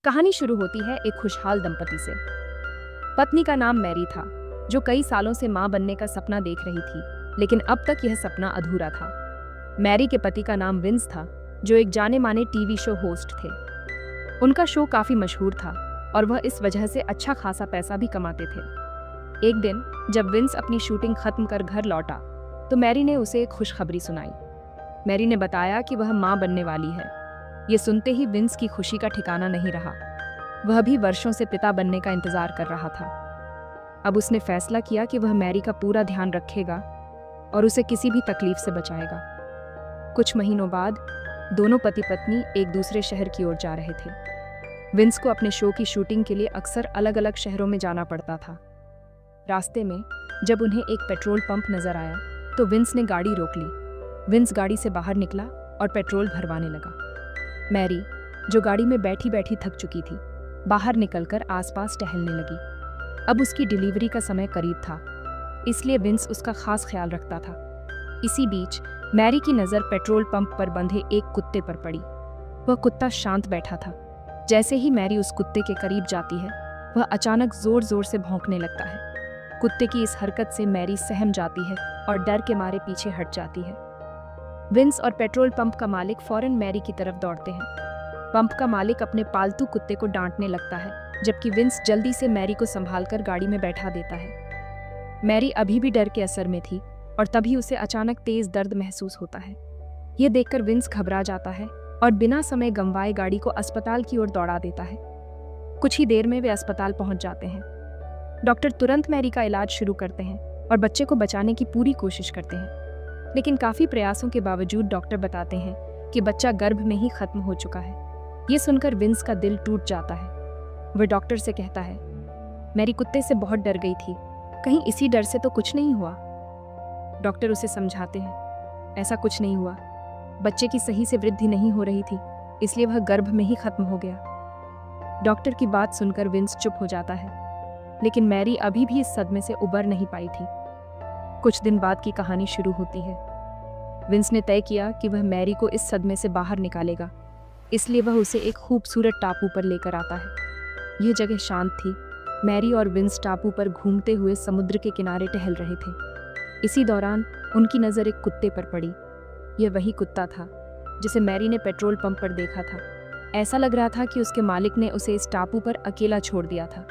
कहानी शुरू होती है एक खुशहाल दंपति से। पत्नी का नाम मैरी था, जो कई सालों से मां बनने का सपना देख रही थी, लेकिन अब तक यह सपना अधूरा था। मैरी के पति का नाम विंस था, जो एक जाने माने टीवी शो होस्ट थे। उनका शो काफी मशहूर था और वह इस वजह से अच्छा खासा पैसा भी कमाते थे। एक दिन जब विंस अपनी शूटिंग खत्म कर घर लौटा, तो मैरी ने उसे एक खुशखबरी सुनाई। मैरी ने बताया कि वह मां बनने वाली है। ये सुनते ही विंस की खुशी का ठिकाना नहीं रहा। वह भी वर्षों से पिता बनने का इंतजार कर रहा था। अब उसने फैसला किया कि वह मैरी का पूरा ध्यान रखेगा और उसे किसी भी तकलीफ से बचाएगा। कुछ महीनों बाद दोनों पति पत्नी एक दूसरे शहर की ओर जा रहे थे। विंस को अपने शो की शूटिंग के लिए अक्सर अलग अलग शहरों में जाना पड़ता था। रास्ते में जब उन्हें एक पेट्रोल पंप नजर आया, तो विंस ने गाड़ी रोक ली। विंस गाड़ी से बाहर निकला और पेट्रोल भरवाने लगा। मैरी, जो गाड़ी में बैठी बैठी थक चुकी थी, बाहर निकलकर आसपास टहलने लगी। अब उसकी डिलीवरी का समय करीब था, इसलिए विंस उसका खास ख्याल रखता था। इसी बीच मैरी की नज़र पेट्रोल पंप पर बंधे एक कुत्ते पर पड़ी। वह कुत्ता शांत बैठा था। जैसे ही मैरी उस कुत्ते के करीब जाती है, वह अचानक जोर जोर से भौंकने लगता है। कुत्ते की इस हरकत से मैरी सहम जाती है और डर के मारे पीछे हट जाती है। विंस और पेट्रोल पंप का मालिक फौरन मैरी की तरफ दौड़ते हैं। पंप का मालिक अपने पालतू कुत्ते को डांटने लगता है, जबकि विंस जल्दी से मैरी को संभालकर गाड़ी में बैठा देता है। मैरी अभी भी डर के असर में थी और तभी उसे अचानक तेज दर्द महसूस होता है। यह देखकर विंस घबरा जाता है और बिना समय गंवाए गाड़ी को अस्पताल की ओर दौड़ा देता है। कुछ ही देर में वे अस्पताल पहुंच जाते हैं। डॉक्टर तुरंत मैरी का इलाज शुरू करते हैं और बच्चे को बचाने की पूरी कोशिश करते हैं, लेकिन काफी प्रयासों के बावजूद डॉक्टर बताते हैं कि बच्चा गर्भ में ही खत्म हो चुका है। ये सुनकर विंस का दिल टूट जाता है। वह डॉक्टर से कहता है, मैरी कुत्ते से बहुत डर गई थी, कहीं इसी डर से तो कुछ नहीं हुआ। डॉक्टर उसे समझाते हैं, ऐसा कुछ नहीं हुआ, बच्चे की सही से वृद्धि नहीं हो रही थी, इसलिए वह गर्भ में ही खत्म हो गया। डॉक्टर की बात सुनकर विंस चुप हो जाता है, लेकिन मैरी अभी भी इस सदमे से उबर नहीं पाई थी। कुछ दिन बाद की कहानी शुरू होती है। विंस ने तय किया कि वह मैरी को इस सदमे से बाहर निकालेगा, इसलिए वह उसे एक खूबसूरत टापू पर लेकर आता है। यह जगह शांत थी। मैरी और विंस टापू पर घूमते हुए समुद्र के किनारे टहल रहे थे। इसी दौरान उनकी नज़र एक कुत्ते पर पड़ी। यह वही कुत्ता था जिसे मैरी ने पेट्रोल पंप पर देखा था। ऐसा लग रहा था कि उसके मालिक ने उसे इस टापू पर अकेला छोड़ दिया था।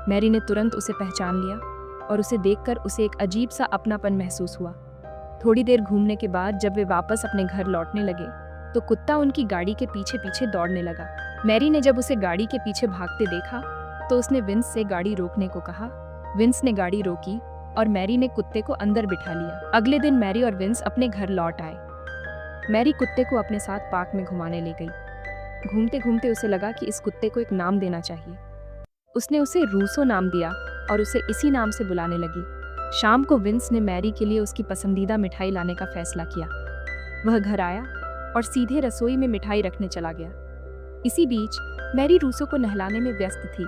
मैरी ने तुरंत उसे पहचान लिया और उसे देखकर उसे एक अजीब सा अपनापन महसूस हुआ। थोड़ी देर घूमने के बाद जब वे वापस अपने घर लौटने लगे, तो कुत्ता उनकी गाड़ी के पीछे पीछे दौड़ने लगा। मैरी ने जब उसे गाड़ी के पीछे भागते देखा, तो उसने विंस से गाड़ी रोकने को कहा। विंस ने गाड़ी रोकी और मैरी ने कुत्ते को अंदर बिठा लिया। अगले दिन मैरी और विंस अपने घर लौट आए। मैरी कुत्ते को अपने साथ पार्क में घुमाने ले गई। घूमते घूमते उसे लगा कि इस कुत्ते को एक नाम देना चाहिए। उसने उसे रूसो नाम दिया और उसे इसी नाम से बुलाने लगी। शाम को विंस ने मैरी के लिए उसकी पसंदीदा मिठाई लाने का फैसला किया। वह घर आया और सीधे रसोई में मिठाई रखने चला गया। इसी बीच मैरी रूसो को नहलाने में व्यस्त थी।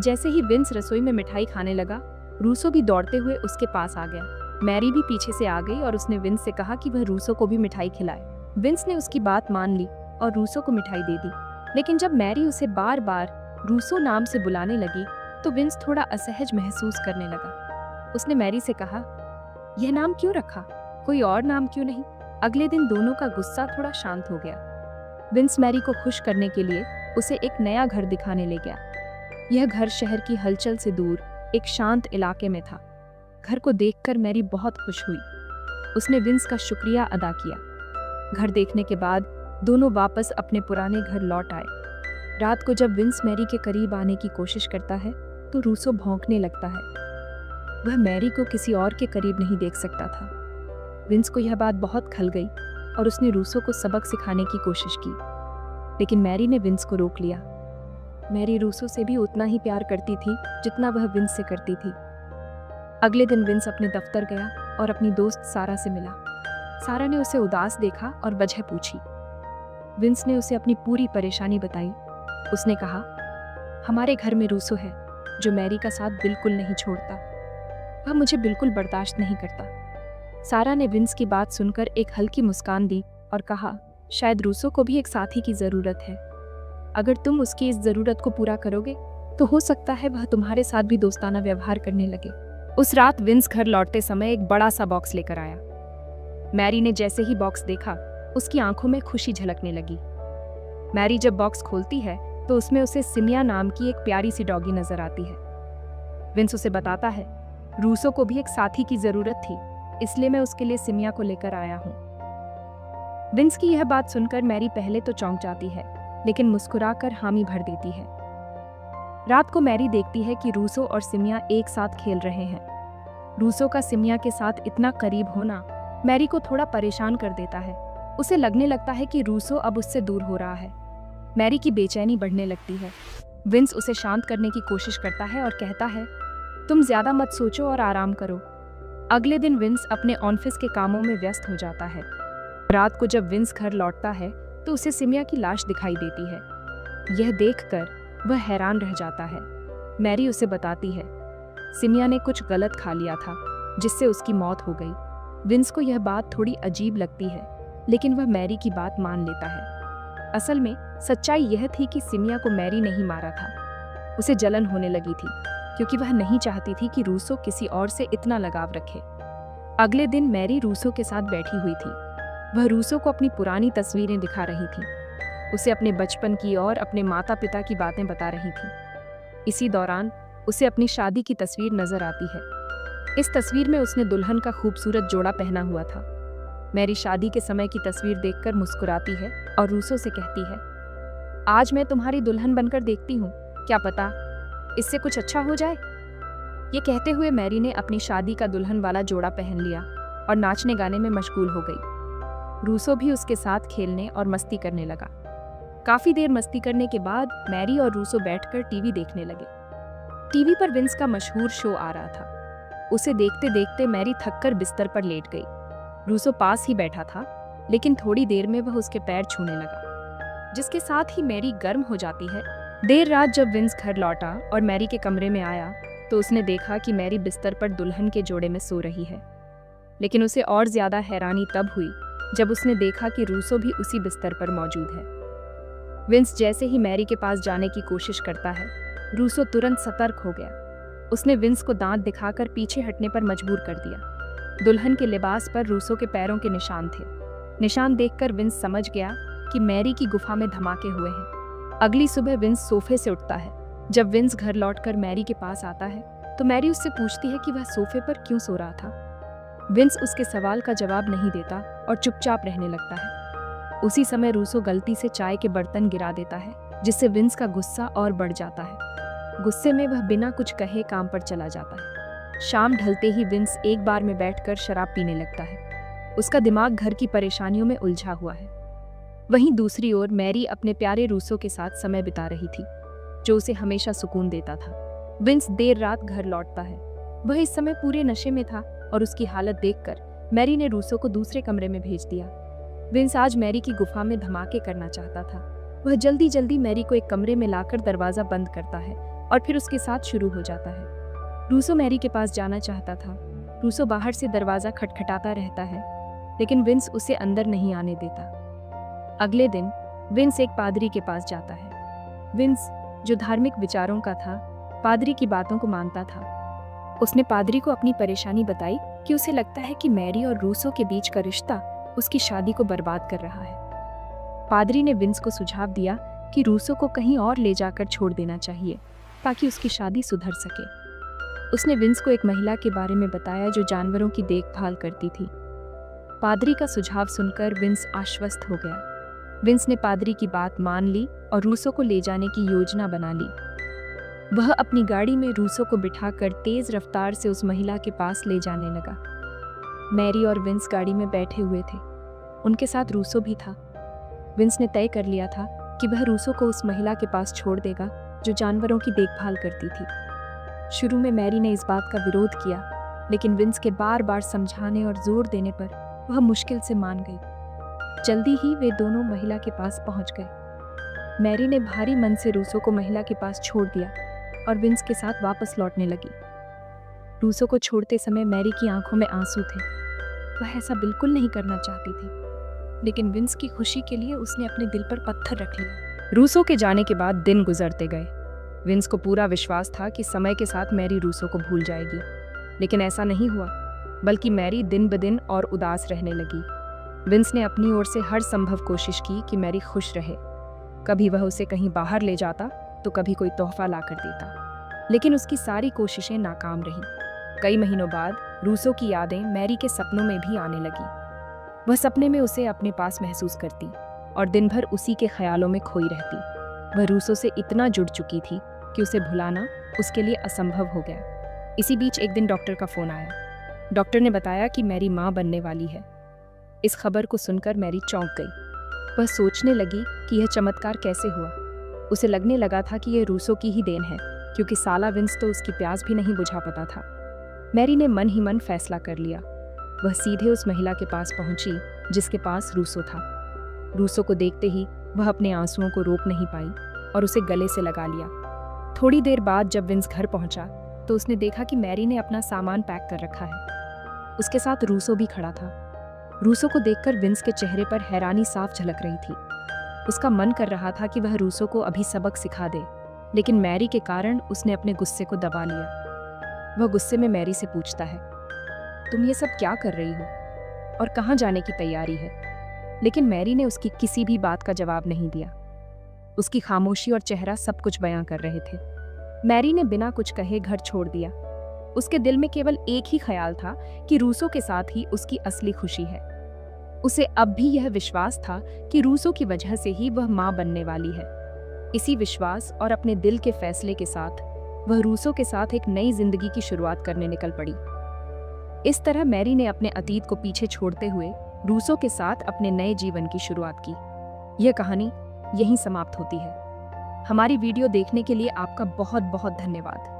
जैसे ही विंस रसोई में मिठाई खाने लगा, रूसो भी दौड़ते हुए उसके पास आ गया। मैरी भी पीछे से आ गई और उसने विंस से कहा कि वह रूसो को भी मिठाई खिलाए। विंस ने उसकी बात मान ली और रूसो को मिठाई दे दी। लेकिन जब मैरी उसे बार बार रूसो नाम से बुलाने लगी, तो विंस थोड़ा असहज महसूस करने लगा। उसने मैरी से कहा, यह नाम क्यों रखा, कोई और नाम क्यों नहीं? अगले दिन दोनों का गुस्सा थोड़ा शांत हो गया। विंस मैरी को खुश करने के लिए उसे एक नया घर दिखाने ले गया। यह घर शहर की हलचल से दूर एक शांत इलाके में था। घर को देखकर मैरी बहुत खुश हुई। उसने विंस का शुक्रिया अदा किया। घर देखने के बाद दोनों वापस अपने पुराने घर लौट आए। रात को जब विंस मैरी के करीब आने की कोशिश करता है, तो रूसो भौंकने लगता है। वह मैरी को किसी और के करीब नहीं देख सकता था। विंस को यह बात बहुत खल गई और उसने रूसो को सबक सिखाने की कोशिश की, लेकिन मैरी ने विंस को रोक लिया। मैरी रूसो से भी उतना ही प्यार करती थी जितना वह विंस से करती थी। अगले दिन विंस अपने दफ्तर गया और अपनी दोस्त सारा से मिला। सारा ने उसे उदास देखा और वजह पूछी। विंस ने उसे अपनी पूरी परेशानी बताई। उसने कहा, हमारे घर में रूसो है जो मैरी का साथ बिल्कुल नहीं छोड़ता। वह मुझे बिल्कुल बर्दाश्त नहीं करता। सारा ने विंस की बात सुनकर एक हल्की मुस्कान दी और कहा, शायद रूसो को भी एक साथी की जरूरत है। अगर तुम उसकी इस जरूरत को पूरा करोगे तो हो सकता है वह तुम्हारे साथ भी दोस्ताना व्यवहार करने लगे। उस रात विंस घर लौटते समय एक बड़ा सा बॉक्स लेकर आया। मैरी ने जैसे ही बॉक्स देखा, उसकी आंखों में खुशी झलकने लगी। मैरी जब बॉक्स खोलती है तो उसमें उसे सिमिया नाम की एक प्यारी सी डॉगी नजर आती है। विंस उसे बताता है, रूसो को भी एक साथी की जरूरत थी, इसलिए मैं उसके लिए सिमिया को लेकर आया हूँ। विंस की यह बात सुनकर मैरी पहले तो चौंक जाती है, लेकिन मुस्कुराकर हामी भर देती है। रात को मैरी देखती है कि रूसो और सिमिया एक साथ खेल रहे हैं। रूसो का सिमिया के साथ इतना करीब होना मैरी को थोड़ा परेशान कर देता है। उसे लगने लगता है कि रूसो अब उससे दूर हो रहा है। मैरी की बेचैनी बढ़ने लगती है। विंस उसे शांत करने की कोशिश करता है और कहता है, तुम ज्यादा मत सोचो और आराम करो। अगले दिन विंस अपने ऑफिस के कामों में व्यस्त हो जाता है। रात को जब विंस घर लौटता है तो उसे सिमिया की लाश दिखाई देती है। यह देखकर वह हैरान रह जाता है। मैरी उसे बताती है, सिमिया ने कुछ गलत खा लिया था, जिससे उसकी मौत हो गई। विंस को यह बात थोड़ी अजीब लगती है, लेकिन वह मैरी की बात मान लेता है। असल में सच्चाई यह थी कि सिमिया को मैरी नहीं मारा था। उसे जलन होने लगी थी, क्योंकि वह नहीं चाहती थी कि रूसो किसी और से इतना लगाव रखे। अगले दिन मैरी रूसो के साथ बैठी हुई थी। वह रूसो को अपनी पुरानी तस्वीरें दिखा रही थी। उसे अपने बचपन की और अपने माता पिता की बातें बता रही थी। इसी दौरान उसे अपनी शादी की तस्वीर नजर आती है। इस तस्वीर में उसने दुल्हन का खूबसूरत जोड़ा पहना हुआ था। मैरी शादी के समय की तस्वीर देखकर मुस्कुराती है और रूसो से कहती है, आज मैं तुम्हारी दुल्हन बनकर देखती हूँ, क्या पता इससे कुछ अच्छा हो जाए। ये कहते हुए मैरी ने अपनी शादी का दुल्हन वाला जोड़ा पहन लिया और नाचने गाने में मशगूल हो गई। रूसो भी उसके साथ खेलने और मस्ती करने लगा। काफी देर मस्ती करने के बाद मैरी और रूसो बैठकर टीवी देखने लगे। टीवी पर विंस का मशहूर शो आ रहा था। उसे देखते देखते मैरी थककर बिस्तर पर लेट गई। रूसो पास ही बैठा था, लेकिन थोड़ी देर में वह उसके पैर छूने लगा, जिसके साथ ही मैरी गर्म हो जाती है। देर रात जब विंस घर लौटा और मैरी के कमरे में आया तो उसने देखा कि मैरी बिस्तर पर दुल्हन के जोड़े में सो रही है। लेकिन उसे और ज्यादा हैरानी तब हुई जब उसने देखा कि रूसो भी उसी बिस्तर पर मौजूद है। विंस जैसे ही मैरी के पास जाने की कोशिश करता है, रूसो तुरंत सतर्क हो गया। उसने विंस को दांत दिखाकर पीछे हटने पर मजबूर कर दिया। दुल्हन के लिबास पर रूसो के पैरों के निशान थे। निशान देखकर विंस समझ गया कि मैरी की गुफा में धमाके हुए हैं। अगली सुबह विंस सोफे से उठता है। जब विंस घर लौटकर मैरी के पास आता है तो मैरी उससे पूछती है कि वह सोफे पर क्यों सो रहा था। विंस उसके सवाल का जवाब नहीं देता और चुपचाप रहने लगता है। उसी समय रूसो गलती से चाय के बर्तन गिरा देता है, जिससे विंस का गुस्सा और बढ़ जाता है। गुस्से में वह बिना कुछ कहे काम पर चला जाता है। शाम ढलते ही विंस एक बार में बैठकर शराब पीने लगता है। उसका दिमाग घर की परेशानियों में उलझा हुआ है। वहीं दूसरी ओर मैरी अपने प्यारे रूसो के साथ समय बिता रही थी, जो उसे हमेशा सुकून देता था। विंस देर रात घर लौटता है। वह इस समय पूरे नशे में था और उसकी हालत देखकर मैरी ने रूसो को दूसरे कमरे में भेज दिया। विंस आज मैरी की गुफा में धमाके करना चाहता था। वह जल्दी जल्दी मैरी को एक कमरे में लाकर दरवाजा बंद करता है और फिर उसके साथ शुरू हो जाता है। रूसो मैरी के पास जाना चाहता था। रूसो बाहर से दरवाजा खटखटाता रहता है, लेकिन विंस उसे अंदर नहीं आने देता। अगले दिन विंस एक पादरी के पास जाता है। विंस, जो धार्मिक विचारों का था, पादरी की बातों को मानता था। उसने पादरी को अपनी परेशानी बताई कि उसे लगता है कि मैरी और रूसो के बीच का रिश्ता उसकी शादी को बर्बाद कर रहा है। पादरी ने विंस को सुझाव दिया कि रूसो को कहीं और ले जाकर छोड़ देना चाहिए ताकि उसकी शादी सुधर सके। उसने विंस को एक महिला के बारे में बताया जो जानवरों की देखभाल करती थी। पादरी का सुझाव सुनकर विंस आश्वस्त हो गया। विंस ने पादरी की बात मान ली और रूसो को ले जाने की योजना बना ली। वह अपनी गाड़ी में रूसो को बिठाकर तेज रफ्तार से उस महिला के पास ले जाने लगा। मैरी और विंस गाड़ी में बैठे हुए थे। उनके साथ रूसो भी था। विंस ने तय कर लिया था कि वह रूसो को उस महिला के पास छोड़ देगा जो जानवरों की देखभाल करती थी। शुरू में मैरी ने इस बात का विरोध किया, लेकिन विंस के बार बार समझाने और जोर देने पर वह मुश्किल से मान गई। जल्दी ही वे दोनों महिला के पास पहुंच गए। मैरी ने भारी मन से रूसो को महिला के पास छोड़ दिया और विंस के साथ वापस लौटने लगी। रूसो को छोड़ते समय मैरी की आंखों में आंसू थे। वह ऐसा बिल्कुल नहीं करना चाहती थी, लेकिन विंस की खुशी के लिए उसने अपने दिल पर पत्थर रख लिया। रूसो के जाने के बाद दिन गुजरते गए। विंस को पूरा विश्वास था कि समय के साथ मैरी रूसो को भूल जाएगी, लेकिन ऐसा नहीं हुआ, बल्कि मैरी दिन ब दिन और उदास रहने लगी। विंस ने अपनी ओर से हर संभव कोशिश की कि मैरी खुश रहे। कभी वह उसे कहीं बाहर ले जाता तो कभी कोई तोहफा ला कर देता, लेकिन उसकी सारी कोशिशें नाकाम रहीं। कई महीनों बाद रूसो की यादें मैरी के सपनों में भी आने लगी। वह सपने में उसे अपने पास महसूस करती और दिन भर उसी के ख्यालों में खोई रहती। वह रूसो से इतना जुड़ चुकी थी कि उसे भुलाना उसके लिए असंभव हो गया। इसी बीच एक दिन डॉक्टर का फोन आया। डॉक्टर ने बताया कि मैरी माँ बनने वाली है। इस खबर को सुनकर मैरी चौंक गई। वह सोचने लगी कि यह चमत्कार कैसे हुआ। उसे लगने लगा था कि यह रूसो की ही देन है, क्योंकि साला विंस तो उसकी प्यास भी नहीं बुझा पाता था। मैरी ने मन ही मन फैसला कर लिया। वह सीधे उस महिला के पास पहुंची जिसके पास रूसो था। रूसो को देखते ही वह अपने आंसुओं को रोक नहीं पाई और उसे गले से लगा लिया। थोड़ी देर बाद जब विंस घर पहुंचा तो उसने देखा कि मैरी ने अपना सामान पैक कर रखा है। उसके साथ रूसो भी खड़ा था। रूसो को देखकर विंस के चेहरे पर हैरानी साफ झलक रही थी। उसका मन कर रहा था कि वह रूसो को अभी सबक सिखा दे, लेकिन मैरी के कारण उसने अपने गुस्से को दबा लिया। वह गुस्से में मैरी से पूछता है, तुम ये सब क्या कर रही हो और कहाँ जाने की तैयारी है? लेकिन मैरी ने उसकी किसी भी बात का जवाब नहीं दिया। उसकी खामोशी और चेहरा सब कुछ बयां कर रहे थे। मैरी ने बिना कुछ कहे घर छोड़ दिया। उसके दिल में केवल एक ही ख्याल था कि रूसो के साथ ही उसकी असली खुशी है। उसे अब भी यह विश्वास था कि रूसो की वजह से ही वह मां बनने वाली है। इसी विश्वास और अपने दिल के फैसले के साथ वह रूसो के साथ एक नई जिंदगी की शुरुआत करने निकल पड़ी। इस तरह मैरी ने अपने अतीत को पीछे छोड़ते हुए रूसो के साथ अपने नए जीवन की शुरुआत की। यह कहानी यहीं समाप्त होती है। हमारी वीडियो देखने के लिए आपका बहुत बहुत धन्यवाद।